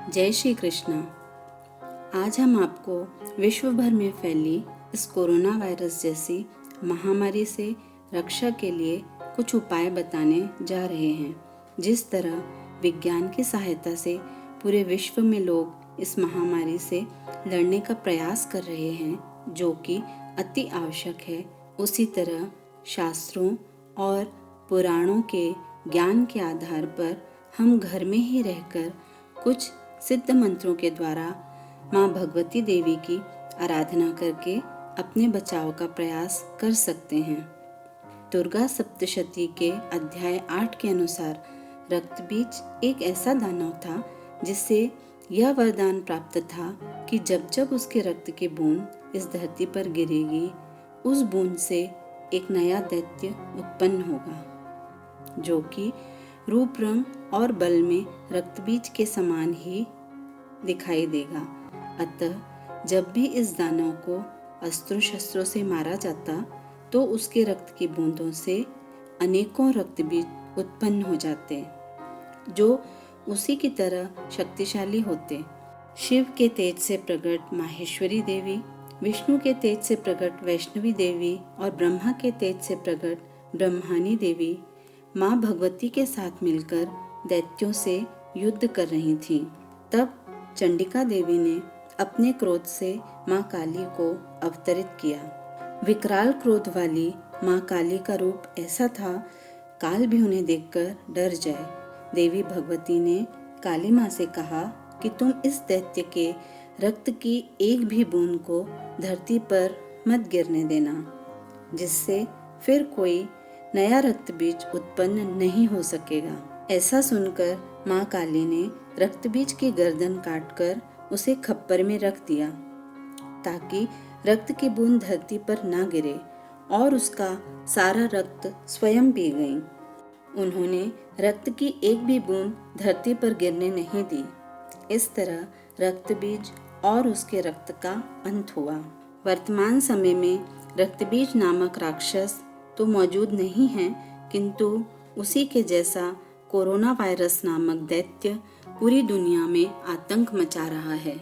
जय श्री कृष्णा। आज हम आपको विश्व भर में फैली इस कोरोना वायरस जैसी महामारी से रक्षा के लिए कुछ उपाय बताने जा रहे हैं। जिस तरह विज्ञान की सहायता से पूरे विश्व में लोग इस महामारी से लड़ने का प्रयास कर रहे हैं, जो कि अति आवश्यक है, उसी तरह शास्त्रों और पुराणों के ज्ञान के आधार पर हम घर में ही रहकर कुछ सिद्ध मंत्रों के द्वारा माँ भगवती देवी की आराधना करके अपने बचाव का प्रयास कर सकते हैं। दुर्गा सप्तशती के अध्याय 8 के अनुसार रक्त बीज एक ऐसा दानव था जिससे यह वरदान प्राप्त था कि जब जब उसके रक्त की बूंद इस धरती पर गिरेगी, उस बूंद से एक नया दैत्य उत्पन्न होगा, जो कि रूप रंग और बल में रक्त बीज के समान ही दिखाई देगा। अतः जब भी इस दानव को अस्त्रों शस्त्रों से मारा जाता तो उसके रक्त की बूंदों से अनेकों रक्त बीज उत्पन्न हो जाते, जो उसी की तरह शक्तिशाली होते। शिव के तेज से प्रकट माहेश्वरी देवी, विष्णु के तेज से प्रकट वैष्णवी देवी और ब्रह्मा के तेज से प्रकट ब्रह्मानी देवी माँ भगवती के साथ मिलकर दैत्यों से युद्ध कर रही थीं। तब चंडिका देवी ने अपने क्रोध से माँ काली को अवतरित किया। विकराल क्रोध वाली माँ काली का रूप ऐसा था, काल भी उन्हें देखकर डर जाए। देवी भगवती ने काली माँ से कहा कि तुम इस दैत्य के रक्त की एक भी बूंद को धरती पर मत गिरने देना, जिससे फिर कोई नया रक्त बीज उत्पन्न नहीं हो सकेगा। ऐसा सुनकर माँ काली ने रक्त बीज की गर्दन काटकर उसे खप्पर में रख दिया, ताकि रक्त की बूंद धरती पर ना गिरे, और उसका सारा रक्त स्वयं पी गई। उन्होंने रक्त की एक भी बूंद धरती पर गिरने नहीं दी। इस तरह रक्त बीज और उसके रक्त का अंत हुआ। वर्तमान समय में रक्त बीज नामक राक्षस तो मौजूद नहीं है, किंतु उसी के जैसा कोरोना वायरस नामक दैत्य पूरी दुनिया में आतंक मचा रहा है।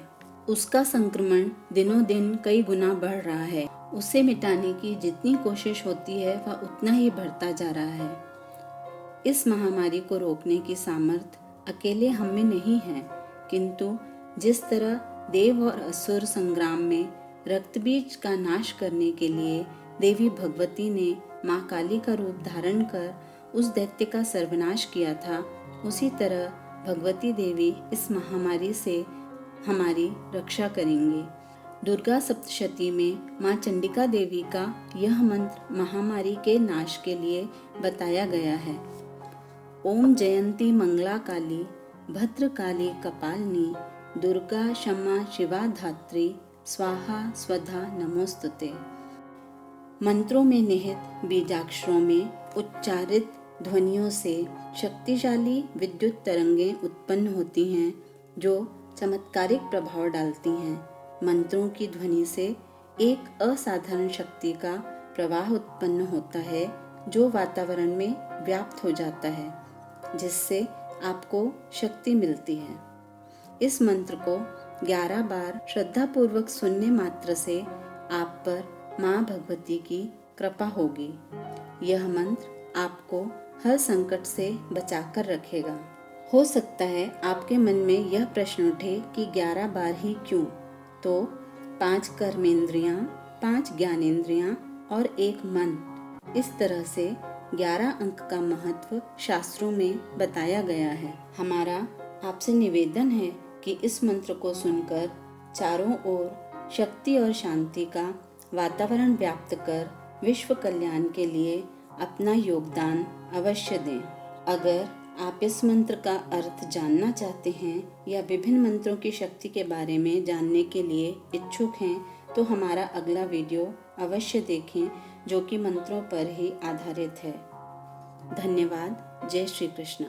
उसका संक्रमण दिनों दिन कई गुना बढ़ रहा है। उसे मिटाने की जितनी कोशिश होती है वह उतना ही बढ़ता जा रहा है। इस महामारी को रोकने की सामर्थ्य अकेले हम में नहीं है, किंतु जिस तरह देव और असुर संग्राम में रक्त बीज का नाश करने के लिए देवी भगवती ने माँ काली का रूप धारण कर उस दैत्य का सर्वनाश किया था, उसी तरह भगवती देवी इस महामारी से हमारी रक्षा करेंगी। दुर्गा सप्तशती में माँ चंडिका देवी का यह मंत्र महामारी के नाश के लिए बताया गया है। ओम जयंती मंगला काली भद्र काली कपालिनी दुर्गा क्षमा शिवा धात्री स्वाहा स्वधा नमोस्तुते। मंत्रों में निहित बीजाक्षरों में उच्चारित ध्वनियों से शक्तिशाली विद्युत तरंगें उत्पन्न होती हैं, जो चमत्कारिक प्रभाव डालती हैं। मंत्रों की ध्वनि से एक असाधारण शक्ति का प्रवाह उत्पन्न होता है, जो वातावरण में व्याप्त हो जाता है, जिससे आपको शक्ति मिलती है। इस मंत्र को 11 बार श्रद्धापूर्वक सुनने मात्र से आप पर माँ भगवती की कृपा होगी। यह मंत्र आपको हर संकट से बचाकर रखेगा। हो सकता है आपके मन में यह प्रश्न उठे कि 11 बार ही क्यों? तो 5 कर्मेंद्रियां, 5 ज्ञानेंद्रियां और 1 मन, इस तरह से 11 अंक का महत्व शास्त्रों में बताया गया है। हमारा आपसे निवेदन है कि इस मंत्र को सुनकर चारों ओर शक्ति और शांति का वातावरण व्याप्त कर विश्व कल्याण के लिए अपना योगदान अवश्य दें। अगर आप इस मंत्र का अर्थ जानना चाहते हैं या विभिन्न मंत्रों की शक्ति के बारे में जानने के लिए इच्छुक हैं, तो हमारा अगला वीडियो अवश्य देखें, जो कि मंत्रों पर ही आधारित है। धन्यवाद। जय श्री कृष्ण।